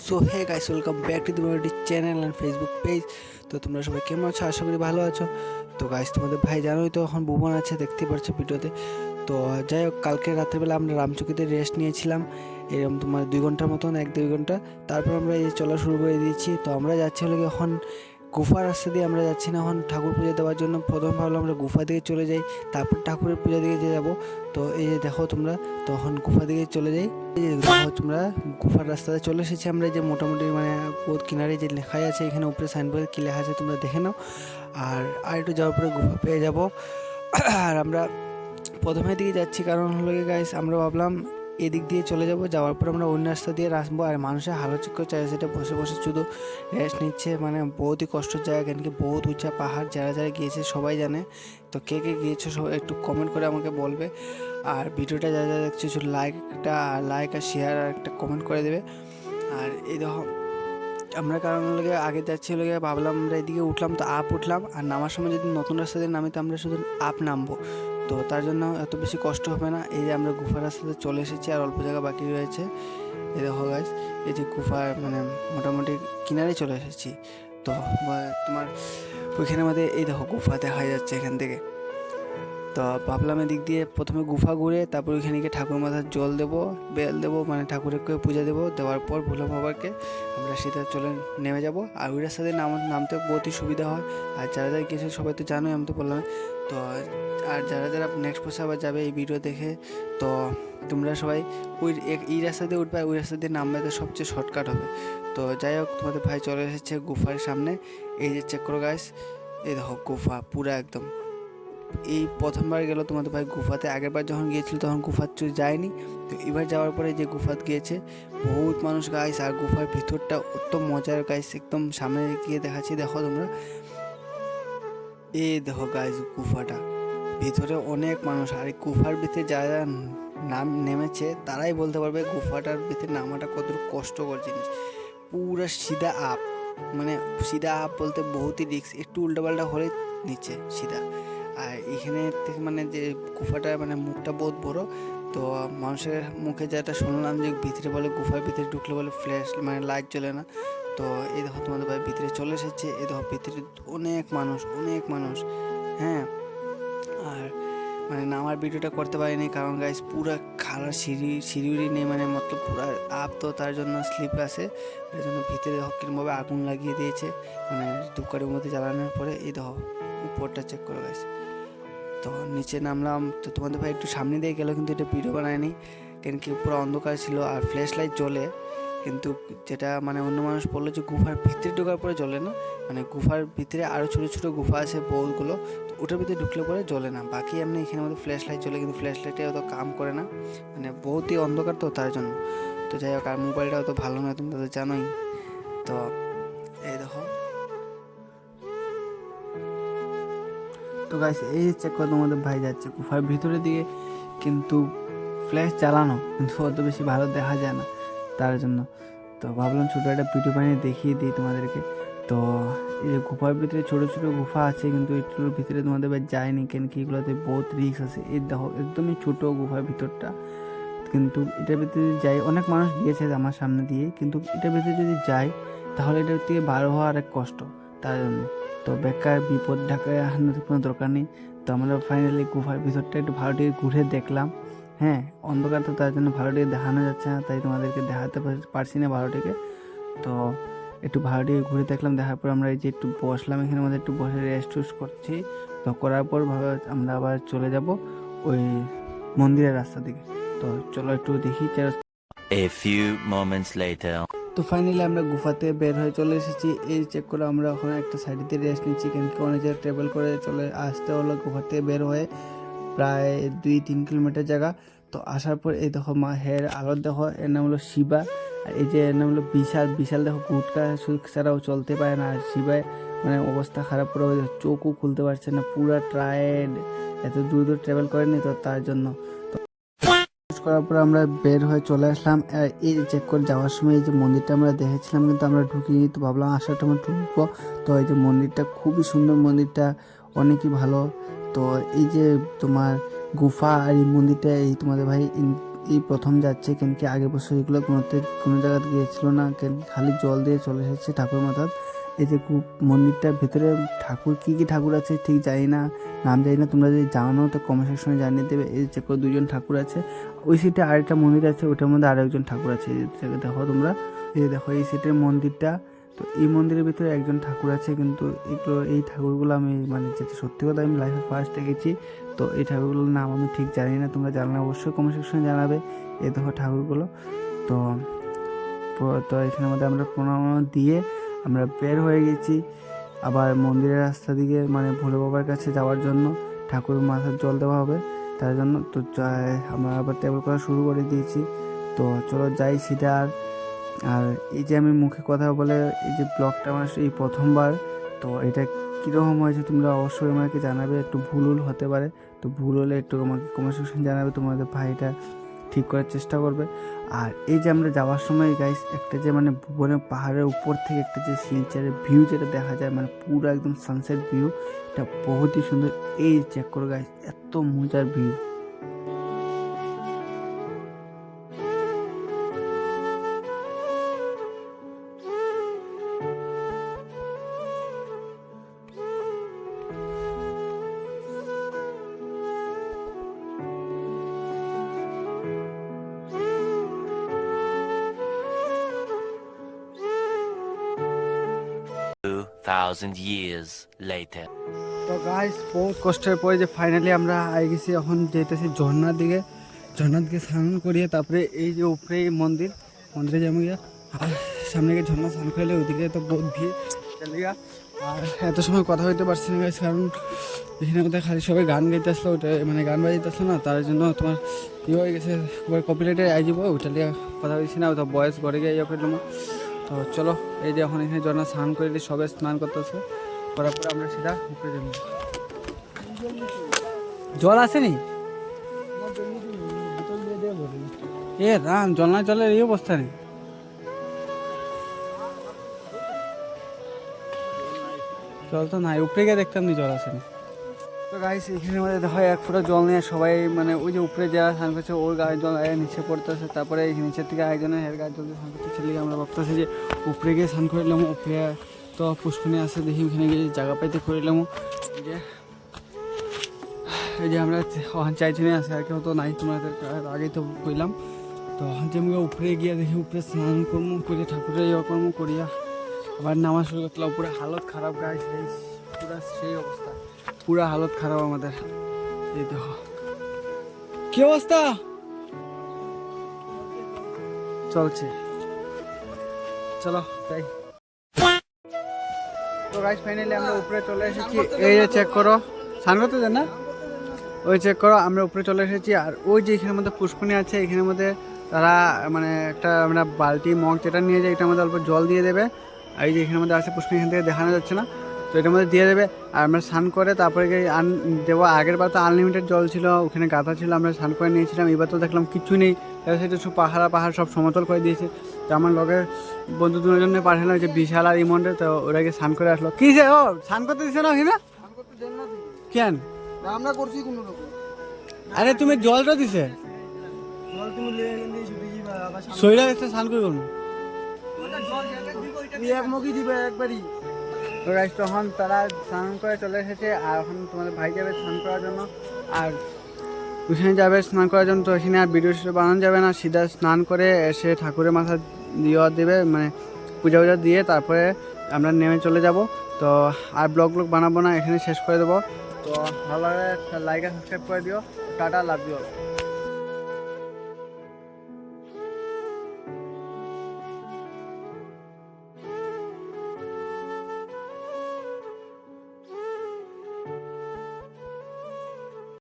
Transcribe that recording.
So hey guys, welcome back to the channel and Facebook page. তো তোমরা সবাই কেমন আছো? আশা করি ভালো আছো। তো গাইস, তোমাদের ভাই জানোই তো এখন ভুবন আছে, দেখতে পাচ্ছ ভিডিওতে। তো যাই হোক, কালকে রাত্রেবেলা আমরা রামচুকিতে রেস্ট নিয়েছিলাম এরকম তোমার 2 ঘন্টার মতন, 1-2 ঘন্টা। তারপর আমরা এই চলা শুরু করে দিয়েছি। তো আমরা যাচ্ছি হলো গিয়ে এখন গুফার রাস্তা দিয়ে আমরা যাচ্ছি না এখন ঠাকুর পুজো দেওয়ার জন্য। প্রথম ভাবলাম আমরা গুফা দিকে চলে যাই, তারপর ঠাকুরের পূজা দিকে যাবো। তো এই যে দেখো তোমরা, তখন গুফা দিকে চলে যাই। এই যে দেখো তোমরা, গুফার রাস্তাতে চলে এসেছি আমরা। যে মোটামুটি মানে বহুত কিনারে যে লেখাই আছে, এখানে উপরে সাইনবোর্ডে কী লেখা আছে তোমরা দেখে নাও। আর একটু যাওয়ার পরে গুফা পেয়ে যাব। আর আমরা প্রথমের দিকে যাচ্ছি কারণ হলো গিয়ে গাইস, আমরা ভাবলাম এদিক দিয়ে চলে যাব, যাওয়ার পর আমরা অন্য রাস্তা দিয়ে আসবো। আর মানুষের হালো চিক্কো চাই সেটা বসে বসে শুধু রেস্ট নিচ্ছে, মানে বহুতই কষ্টের জায়গা, কেন কি বহুত উঁচা পাহাড়। যারা যারা গিয়েছে সবাই জানে। তো কে কে গিয়েছো সবাই একটু কমেন্ট করে আমাকে বলবে। আর ভিডিওটা যা যা দেখছো লাইক আর শেয়ার আর একটা কমেন্ট করে দেবে। আর এই দেখো আমরা কারণ লগে আগে যাচ্ছি লগে ভাবলাম আমরা এদিকে উঠলাম, তো আপ উঠলাম, আর নামার সময় যদি নতুন রাস্তা দিয়ে নামি তো আমরা শুধু আপ নামবো। তো তার জন্য এত বেশি কষ্ট হবে না। এই যে আমরা গুফার রাস্তাতে চলে এসেছি, আর অল্প জায়গা বাকি রয়েছে। এই দেখো গাইস, এই যে গুফার মানে মোটামুটি কিনারে চলে এসেছি। তো তোমার ওইখানের মধ্যে এই দেখো গুফা দেখা যাচ্ছে এখান থেকে। তো ভাবলাম এদিক দিয়ে প্রথমে গুফা ঘুরে তারপর ওইখানে গিয়ে ঠাকুর মাথার জল দেবো, বেল দেবো, মানে ঠাকুরকে পূজা দেবো। দেওয়ার পর ভোলা বাবাকে আমরা সিধা চলে নেমে যাব। আর ওই রাস্তা দিয়ে নামতে বহুতই সুবিধা হয়। আর যারা যারা গেছে সবাই তো জানোই, আমি তো বললাম। তো আর যারা যারা নেক্সট বছর আবার যাবে এই ভিডিও দেখে, তো তোমরা সবাই এই রাস্তা দিয়ে উঠবে, ওই রাস্তা দিয়ে নামবে, তো সবচেয়ে শর্টকাট হবে। তো যাই হোক, তোমাদের ভাই চলে এসেছে গুফার সামনে। এই যে চেক করো গাইস, এই দেখো গুফা পুরা একদম। এই প্রথমবার গেল তোমাদের ভাই গুফাতে। আগেরবার যখন গিয়েছিল তখন গুফার যায়নি। তো এবার যাওয়ার পরে যে গুফাত গিয়েছে, বহুত মানুষ গাইস। আর গুফার ভিতরটা অত মজার গাইস, একদম সামনে গিয়ে দেখাচ্ছি, দেখো তোমরা। এই দেখো গাইস গুফাটা, ভিতরে অনেক মানুষ। আর এই গুফার ভিতরে যারা নাম নেমেছে তারাই বলতে পারবে গুফাটার ভিতরে নামাটা কত কষ্টকর জিনিস। পুরা সিধা আপ, মানে সিধা আপ বলতে বহুতই রিস্ক, একটু উল্টাপাল্টা হলে নিচে সিধা। আর এখানে থেকে মানে যে গুফাটা মানে মুখটা বহুত বড়। তো মানুষের মুখে যেটা শুনলাম যে ভিতরে বলে গুফার ভিতরে ঢুকলে বলে ফ্ল্যাশ মানে লাইট জ্বলে না। তো এই দেখো তোমাদের ভাই ভিতরে চলে এসেছে। এই দেখো ভিতরে অনেক মানুষ, অনেক মানুষ। হ্যাঁ, আর মানে নামার ভিডিওটা করতে পারিনি কারণ গাইস পুরা খাড়া সিঁড়ি নেই, মানে মতলব পুরা আপ। তো তার জন্য স্লিপ আছে, এর জন্য ভিতরে দেখো কিরমভাবে আগুন লাগিয়ে দিয়েছে, মানে ধূপকাঠির মধ্যে জ্বালানোর পরে। এই দেখো উপরটা চেক করো গাইস। তো নিচে নামলাম। তো তোমাদের ভাই একটু সামনে দিয়ে গেল, কিন্তু এটা ভিডিও বানায়নি কেন কি পুরো অন্ধকার ছিল আর ফ্ল্যাশ লাইট জ্বলে। কিন্তু যেটা মানে অন্য মানুষ বললো যে গুফার ভিতরে ঢোকার পরে জ্বলে না, মানে গুফার ভিতরে আরও ছোটো ছোটো গুফা আছে বহুতগুলো, তো ওটার ভিতরে ঢুকলে পরে জ্বলে না। বাকি এমনি এখানে আমাদের ফ্ল্যাশ লাইট জ্বলে, কিন্তু ফ্ল্যাশ লাইটে অত কাম করে না, মানে বহুতই অন্ধকার তো তার জন্য। তো যাই হোক, আর মোবাইলটা অত ভালো নয়, তুমি তো জানোই। তো এই দেখো, তো গাইস এই চেক করো, তোমাদের ভাই যাচ্ছে গুফার ভিতরের দিকে, কিন্তু ফ্ল্যাশ চালানো, কিন্তু অত বেশি ভালো দেখা যায় না তার জন্য। তো ভাবলাম ছোটো একটা ভিডিও বানিয়ে দেখিয়ে দিই তোমাদেরকে। তো এই যে গুফার ভিতরে ছোটো ছোটো গুফা আছে, কিন্তু এগুলোর ভিতরে তোমাদের ভাই যায়নি কেন কি এগুলোতে বহুত রিস্ক আছে। এই দেখো একদমই ছোটো গুফার ভিতরটা, কিন্তু এটার ভিতরে যদি যাই, অনেক মানুষ গিয়েছে আমার সামনে দিয়ে, কিন্তু এটার ভিতরে যদি যাই তাহলে এটার থেকে বার হওয়া অনেক কষ্ট তার জন্য। তো বেকার বিপদ ঢাকায় আনার কোনো দরকার নেই। তো আমরা ফাইনালি গুফার ভিতরটা একটু ভালো করে ঘুরে দেখলাম। হ্যাঁ, অন্ধকার তো তার জন্য ভালো করে দেখানো যাচ্ছে না, তাই তোমাদেরকে দেখাতে পারছি না ভালো থেকে। তো একটু ভালো করে ঘুরে দেখলাম, দেখার পর আমরা এই যে একটু বসলাম এখানে মধ্যে, একটু বসে রেস্ট টুস্ট করছি। তো করার পর ভাবে আমরা আবার চলে যাব ওই মন্দিরের রাস্তা দিকে। তো চলো একটু দেখি। A few moments later. তো ফাইনালি আমরা গুফাতে বের হয়ে চলে এসেছি। এই চেক করে আমরা ওখানে একটা সাইডে রেস্ট নিচ্ছি, কেন কি অনেক জায়গায় ট্রাভেল করে চলে আসতে হলো। গুফা থেকে বের হয়ে প্রায় 2-3 কিলোমিটার জায়গা। তো আসার পর এই দেখো মা হের আলোর দেখো, এর নাম হলো শিবা। আর এই যে এর নাম হলো বিশাল। বিশাল দেখো গুটকা ছাড়াও চলতে পারে না, আর শিবায় মানে অবস্থা খারাপ করে, চোখও খুলতে পারছে না, পুরা টায়ার্ড, এত দূর দূর ট্রাভেল করেনি তো তার জন্য। করার পর আমরা বের হয়ে চলে আসলাম। এই চেক করে যাওয়ার সময় এই যে মন্দিরটা আমরা দেখেছিলাম, কিন্তু আমরা ঢুকিনি। তো ভাবলাম আসার সময় ঢুকবো। তো এই যে মন্দিরটা খুবই সুন্দর, মন্দিরটা অনেকই ভালো। তো এই যে তোমার গুফা আর এই মন্দিরটা, এই তোমাদের ভাই এই প্রথম যাচ্ছে, কেন কি আগে বছর এগুলো কোনো জায়গাতে গিয়েছিল না, কেন খালি জল দিয়ে চলে এসেছে ঠাকুর মাথার। এই যে মন্দিরটার ভেতরে ঠাকুর কী কী ঠাকুর আছে ঠিক জানি না, নাম জানি না, তোমরা যদি জানো তো কমেন্ট সেকশনে জানিয়ে দেবে। এই যে করে 2জন ঠাকুর আছে, ওই সিটে আরেকটা মন্দির আছে, ওটার মধ্যে আরেকজন ঠাকুর আছে। এই যে দেখো তোমরা, এই যে দেখো এই সিটের মন্দিরটা, তো এই মন্দিরের ভিতরে একজন ঠাকুর আছে। কিন্তু এই ঠাকুরগুলো আমি মানে যেটা সত্যি কথা আমি লাইফে ফার্স্ট দেখেছি, তো এই ঠাকুরগুলোর নাম আমি ঠিক জানি না, তোমরা জানলে অবশ্যই কমেন্ট সেকশনে জানাবে। এই দেখো ঠাকুরগুলো। তো তো এখানের মধ্যে আমরা প্রণাম দিয়ে আমরা বের হয়ে গেছি আবার মন্দিরের রাস্তা দিকে, মানে ভোলে বাবার কাছে যাওয়ার জন্য। ঠাকুরের মাথার জল দেওয়া হবে তার জন্য। তো আমরা আবার টেবিল করা শুরু করে দিয়েছি। তো চলো যাই সিধা। আর এই যে আমি মুখে কথা বলে এই যে ব্লগটা আমার এই প্রথমবার, তো এটা কীরকম হয়েছে তোমরা অবশ্যই আমাকে জানাবে। একটু ভুল হতে পারে, তো ভুল হলে একটু আমাকে কমেন্ট সেকশন জানাবে, তোমাদের ভাইটা ঠিক করার চেষ্টা করবে। আর এই যে আমরা যাওয়ার সময় গাইস একটা যে মানে ভুবনের পাহাড়ের উপর থেকে একটা যে শিলচরের ভিউ যেটা দেখা যায়, মানে পুরো একদম সানসেট ভিউ, এটা বহুতই সুন্দর। এই চেক করো গাইস, এত মজার ভিউ। 2,000 years later. তো গাইস বহুত কষ্টের পরে যে ফাইনালি আমরা আই গেছি, এখন যেতেছি ঝর্ণার দিকে স্নান করিয়ে তারপরে এই যে উপরে মন্দিরে যাবো গিয়া। আর সামনে গিয়ে ঝর্ণা স্নান করলে ওইদিকে তো বহুত ভিড় চলে গিয়া। আর এত সময় কথা হইতে পারছি না গাইস, কারণ এখানে মধ্যে খালি সবাই গান গাইতে আসলো, ওইটা মানে গান বাজাইতে আসলো না, তার জন্য তোমার ইয়ে হয়ে গেছে, কপিরাইটে আই যাব, ওইটা নিয়ে কথা হয়েছি না, ওটা বয়স ঘরে গিয়ে ইয়ে করলাম। তো চলো এই যে এখন এখানে ঝর্ণা স্নান করে দিই, সবাই স্নান করতেছে, করার পরে আমরা সিধা উপরে যাবো। জল আসেনি এ রাম, জল না জলের এই অবস্থা নেই। জল তো নাই, উপরে গিয়ে দেখতাম নি জল আসেনি। তো গাইস এখানে মধ্যে দেখো 1 ফুটা জল নিয়ে সবাই মানে ওই যে উপরে যারা স্নান করছে ওর গায়ে জল নিচে পড়তেছে, তারপরে নিচের থেকে একজনের হের গায়ে জল দিয়ে স্নান করতে চলে আমরা ভাবতেছি যে উপরে গিয়ে স্নান করিলাম। উপরে তো পুষ্করণী আছে, দেখি ওখানে গিয়ে জায়গা পাইতে করিলাম। এই যে আমরা চাইছি না আছে, আর কেউ তো নাই, তোমাদের আগেই তো কইলাম। তো যে আমি উপরে গিয়ে দেখি উপরে স্নান কর্ম করে ঠাকুরের ইয়ে কর্ম করিয়া আবার নামাজ শুরু করলাম। পুরো হালত খারাপ গাইস, পুরা সেই অবস্থা, পুরা হালত খারাপ আমাদের। এই দেখো কি অবস্থা চলছে, চলো তাই। তো গাইস ফাইনালি আমরা উপরে চলে এসেছি, এই যে চেক করো, স্নান করতে দেন না, ওই চেক করো আমরা উপরে চলে এসেছি। আর ওই যে এখানের মধ্যে পুষ্করণী আছে, এখানের মধ্যে তারা মানে একটা আমরা বালতি মগ যেটা নিয়ে যায়, এটার মধ্যে অল্প জল দিয়ে দেবে। আর এই যে এখানের মধ্যে আছে পুষ্করণী, এখান থেকে দেখানো যাচ্ছে না, তো এটার মধ্যে দিয়ে দেবে। আর আমরা স্নান করে তারপরে দেবো। আগের বার তো আনলিমিটেড জল ছিল, ওখানে গাঁথা ছিল, আমরা স্নান করে নিয়েছিলাম। এবার তো দেখলাম কিচ্ছু নেই, সেটা সব পাহাড় সব সমতল করে দিয়েছে। তো আমার লগের বন্ধু 2 জনে পাঠালাম যে বিশাল আর ইমন্ডে, তো ওরাকে স্নান করে আসলো। কি যে ও স্নান করতে দিছে না ওখানে, কেন আমরা করছি কোন রকম? আরে তুমি জলটা দিছে, জল তুমি লিয়ে গেলে শুধু দিবা আবার শরীরে এসে স্নান করবো না, তুই এক মুখি দিবে একবারই। তো গাইস তখন তারা স্নান করে চলে এসেছে। আর এখন তোমাদের ভাই যাবে স্নান করার জন্য, আর ওইখানে যাবে স্নান করার জন্য। তো এখানে আর ভিডিও বানানো যাবে না, সিধা স্নান করে এসে ঠাকুরের মাথা দিয়ে দেবে, মানে পূজা দিয়ে তারপরে আমরা নেমে চলে যাব। তো আর ব্লগ বানাবো না, এখানে শেষ করে দেবো। তো ভালো লাগে লাইক আর সাবস্ক্রাইব করে দিও। Tata, love you.